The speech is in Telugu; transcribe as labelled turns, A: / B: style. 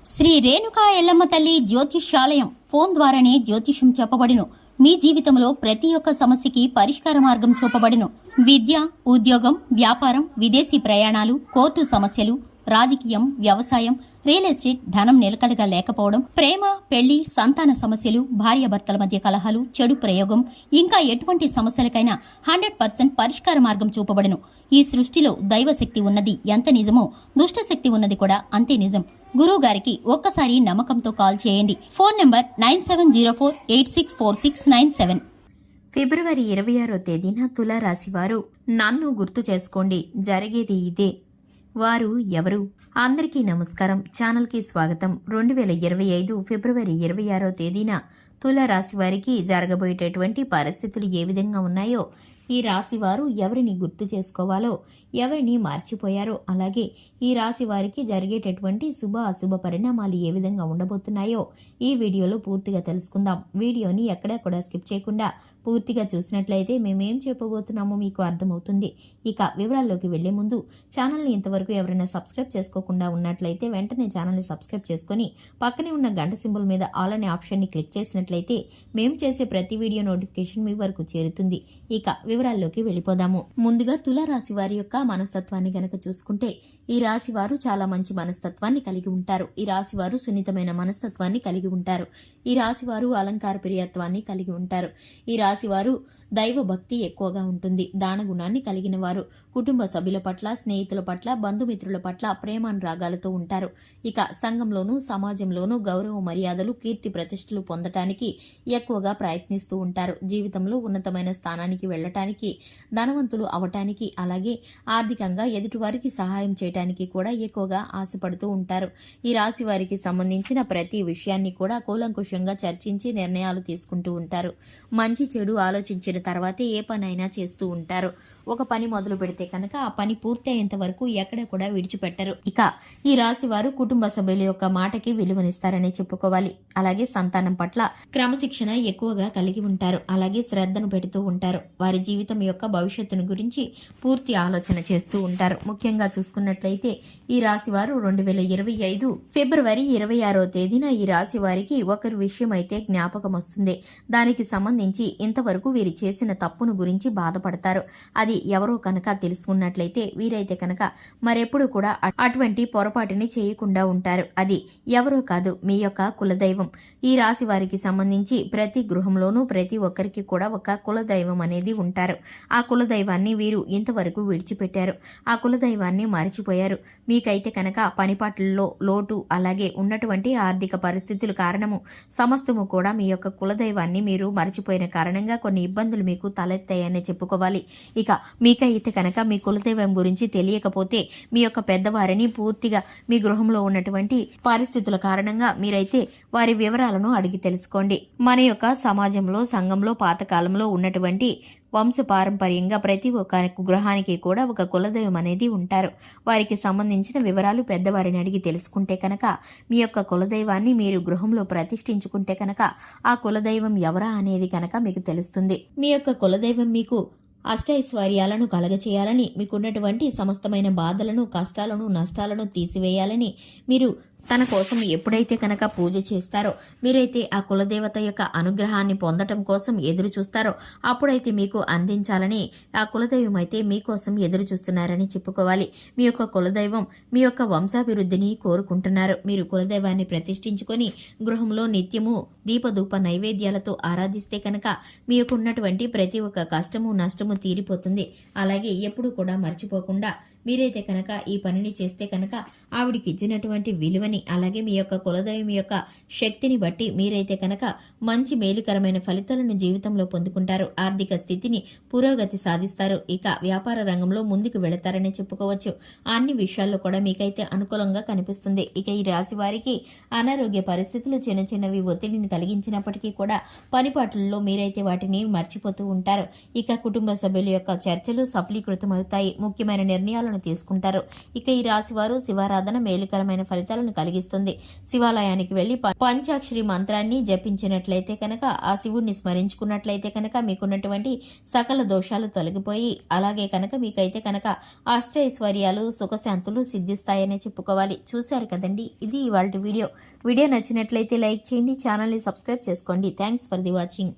A: శ్రీ రేణుకా ఎల్లమ్మ తల్లి జ్యోతిష్యాలయం ఫోన్ ద్వారానే జ్యోతిష్యం చెప్పబడును. మీ జీవితంలో ప్రతి ఒక్క సమస్యకి పరిష్కార మార్గం చూపబడును. విద్య, ఉద్యోగం, వ్యాపారం, విదేశీ ప్రయాణాలు, కోర్టు సమస్యలు, రాజకీయం, వ్యవసాయం, రియల్ ఎస్టేట్, ధనం నిలకడగా లేకపోవడం, ప్రేమ, పెళ్లి, సంతాన సమస్యలు, భార్యాభర్తల మధ్య కలహాలు, చెడు ప్రయోగం, ఇంకా ఎటువంటి సమస్యలకైనా 100% పరిష్కార మార్గం చూపబడును. ఈ సృష్టిలో దైవశక్తి ఉన్నది ఎంత నిజమో దుష్ట శక్తి ఉన్నది కూడా అంతే నిజం. గురువు గారికి ఒక్కసారి నమ్మకంతో కాల్ చేయండి. Phone number 9704864697.
B: ఫిబ్రవరి 26వ తేదీన తులారాశి వారు నన్ను గుర్తు చేసుకోండి, జరిగేది ఇదే. వారు ఎవరు? అందరికీ నమస్కారం. ఛానల్కి స్వాగతం. 2025 ఫిబ్రవరి 26వ తేదీన తులారాశి వారికి జరగబోయేటటువంటి పరిస్థితులు ఏ విధంగా ఉన్నాయో, ఈ రాశి వారు ఎవరిని గుర్తు చేసుకోవాలో, ఎవరిని మర్చిపోయారో, అలాగే ఈ రాశి వారికి జరిగేటటువంటి శుభ అశుభ పరిణామాలు ఏ విధంగా ఉండబోతున్నాయో ఈ వీడియోలో పూర్తిగా తెలుసుకుందాం. వీడియోని ఎక్కడా కూడా స్కిప్ చేయకుండా పూర్తిగా చూసినట్లయితే మేమేం చెప్పబోతున్నామో మీకు అర్థమవుతుంది. ఇక వివరాల్లోకి వెళ్లే ముందు ఛానల్ని ఇంతవరకు ఎవరైనా సబ్స్క్రైబ్ చేసుకోకుండా ఉన్నట్లయితే వెంటనే ఛానల్ని సబ్స్క్రైబ్ చేసుకుని పక్కనే ఉన్న గంట సింబల్ మీద ఆల్ అనే ఆప్షన్ని క్లిక్ చేసినట్లయితే మేము చేసే ప్రతి వీడియో నోటిఫికేషన్ మీ వరకు చేరుతుంది. ఇక వివరాల్లోకి వెళ్ళిపోదాము. ముందుగా తులారాశి వారి యొక్క మనస్తత్వాన్ని గనక చూసుకుంటే, ఈ రాశి వారు చాలా మంచి మనస్తత్వాన్ని కలిగి ఉంటారు. ఈ రాశి వారు సున్నితమైన మనస్తత్వాన్ని కలిగి ఉంటారు. ఈ రాశి వారు అలంకార ప్రియత్వాన్ని కలిగి ఉంటారు. ఈ రాశి వారు దైవ భక్తి ఎక్కువగా ఉంటుంది. దాన గుణాన్ని కలిగిన వారు. కుటుంబ సభ్యుల పట్ల, స్నేహితుల పట్ల, బంధుమిత్రుల పట్ల ప్రేమానురాగాలతో ఉంటారు. ఇక సంఘంలోనూ సమాజంలోనూ గౌరవ మర్యాదలు, కీర్తి ప్రతిష్టలు పొందటానికి ఎక్కువగా ప్రయత్నిస్తూ ఉంటారు. జీవితంలో ఉన్నతమైన స్థానానికి వెళ్లటానికి, ధనవంతులు అవటానికి, అలాగే ఆర్థికంగా ఎదుటివారికి సహాయం చేయటానికి కూడా ఎక్కువగా ఆశపడుతూ ఉంటారు. ఈ రాశి వారికి సంబంధించిన ప్రతి విషయాన్ని కూడా కూలంకుషంగా చర్చించి నిర్ణయాలు తీసుకుంటూ ఉంటారు. మంచి చెడు ఆలోచించిన తర్వాతే ఏ పనైనా చేస్తూ ఉంటారు. ఒక పని మొదలు పెడితే కనుక ఆ పని పూర్తి అయ్యేంత వరకు ఎక్కడ కూడా విడిచిపెట్టరు. ఇక ఈ రాశి వారు కుటుంబ సభ్యుల యొక్క మాటకి విలువనిస్తారని చెప్పుకోవాలి. అలాగే సంతానం పట్ల క్రమశిక్షణ ఎక్కువగా కలిగి ఉంటారు. అలాగే శ్రద్ధను పెడుతూ ఉంటారు. వారి జీవితం యొక్క భవిష్యత్తును గురించి పూర్తి ఆలోచన చేస్తూ ఉంటారు. ముఖ్యంగా చూసుకున్నట్లయితే ఈ రాశి వారు 2025 ఫిబ్రవరి 26వ తేదీన ఈ రాశి వారికి ఒకరి విషయం అయితే జ్ఞాపకం వస్తుంది. దానికి సంబంధించి ఇంతవరకు వీరు చేసిన తప్పును గురించి బాధపడతారు. అది ఎవరో కనుక తెలుసుకున్నట్లయితే వీరైతే కనుక మరెప్పుడు కూడా అటువంటి పొరపాటుని చేయకుండా ఉంటారు. అది ఎవరో కాదు, మీ యొక్క కులదైవం. ఈ రాశి వారికి సంబంధించి ప్రతి గృహంలోనూ ప్రతి ఒక్కరికి కూడా ఒక కులదైవం అనేది ఉంటారు. ఆ కులదైవాన్ని వీరు ఇంతవరకు విడిచిపెట్టారు. ఆ కులదైవాన్ని మరిచిపోయారు. మీకైతే కనుక పనిపాట్లలో లోటు, అలాగే ఉన్నటువంటి ఆర్థిక పరిస్థితుల కారణము సమస్తము కూడా మీ యొక్క కులదైవాన్ని మీరు మరిచిపోయిన కారణంగా కొన్ని ఇబ్బందులు మీకు తలెత్తాయని చెప్పుకోవాలి. ఇక మీకైతే కనుక మీ కులదైవం గురించి తెలియకపోతే మీ యొక్క పెద్దవారిని పూర్తిగా మీ గృహంలో ఉన్నటువంటి పరిస్థితుల కారణంగా మీరైతే వారి వివరాలను అడిగి తెలుసుకోండి. మన యొక్క సమాజంలో, సంఘంలో పాతకాలంలో ఉన్నటువంటి వంశపారంపర్యంగా ప్రతి ఒక్క గృహానికి కూడా ఒక కులదైవం అనేది ఉంటారు. వారికి సంబంధించిన వివరాలు పెద్దవారిని అడిగి తెలుసుకుంటే కనుక మీ యొక్క కులదైవాన్ని మీరు గృహంలో ప్రతిష్ఠించుకుంటే కనుక ఆ కులదైవం ఎవరా అనేది కనుక మీకు తెలుస్తుంది. మీ యొక్క కులదైవం మీకు అష్టైశ్వర్యాలను కలగచేయాలని, మీకున్నటువంటి సమస్తమైన బాధలను, కష్టాలను, నష్టాలను తీసివేయాలని మీరు తన కోసం ఎప్పుడైతే కనుక పూజ చేస్తారో, మీరైతే ఆ కులదేవత యొక్క అనుగ్రహాన్ని పొందటం కోసం ఎదురు చూస్తారో, అప్పుడైతే మీకు అందించాలని ఆ కులదైవం అయితే మీకోసం ఎదురు చూస్తున్నారని చెప్పుకోవాలి. మీ యొక్క కులదైవం మీ యొక్క వంశాభివృద్ధిని కోరుకుంటున్నారు. మీరు కులదైవాన్ని ప్రతిష్ఠించుకొని గృహంలో నిత్యము దీపధూప నైవేద్యాలతో ఆరాధిస్తే కనుక మీ యొక్క ఉన్నటువంటి ప్రతి ఒక్క కష్టము, నష్టము తీరిపోతుంది. అలాగే ఎప్పుడు కూడా మర్చిపోకుండా మీరైతే కనుక ఈ పనిని చేస్తే కనుక ఆవిడికి ఇచ్చినటువంటి విలువని, అలాగే మీ యొక్క కులదైవం యొక్క శక్తిని బట్టి మీరైతే కనుక మంచి మేలుకరమైన ఫలితాలను జీవితంలో పొందుకుంటారు. ఆర్థిక స్థితిని పురోగతి సాధిస్తారు. ఇక వ్యాపార రంగంలో ముందుకు వెళతారని చెప్పుకోవచ్చు. అన్ని విషయాల్లో కూడా మీకైతే అనుకూలంగా కనిపిస్తుంది. ఇక ఈ రాశి వారికి అనారోగ్య పరిస్థితులు చిన్న చిన్నవి ఒత్తిడిని కలిగించినప్పటికీ కూడా పనిపాట్లలో మీరైతే వాటిని మర్చిపోతూ ఉంటారు. ఇక కుటుంబ సభ్యుల యొక్క చర్చలు సఫలీకృతమవుతాయి. ముఖ్యమైన నిర్ణయాలను నిర్ణయాలను తీసుకుంటారు. ఇక ఈ రాశి వారు శివారాధన మేలుకరమైన ఫలితాలను కలిగిస్తుంది. శివాలయానికి వెళ్లి పంచాక్షరి మంత్రాన్ని జపించినట్లయితే కనుక, ఆ శివుణ్ణి స్మరించుకున్నట్లయితే కనుక మీకున్నటువంటి సకల దోషాలు తొలగిపోయి, అలాగే కనుక మీకైతే కనుక అష్టైశ్వర్యాలు సుఖశాంతులు సిద్ధిస్తాయనే చెప్పుకోవాలి. చూశారు కదండి, ఇది ఇవాల్టి వీడియో నచ్చినట్లయితే లైక్ చేయండి, ఛానల్ని సబ్స్క్రైబ్ చేసుకోండి. Thanks for the watching.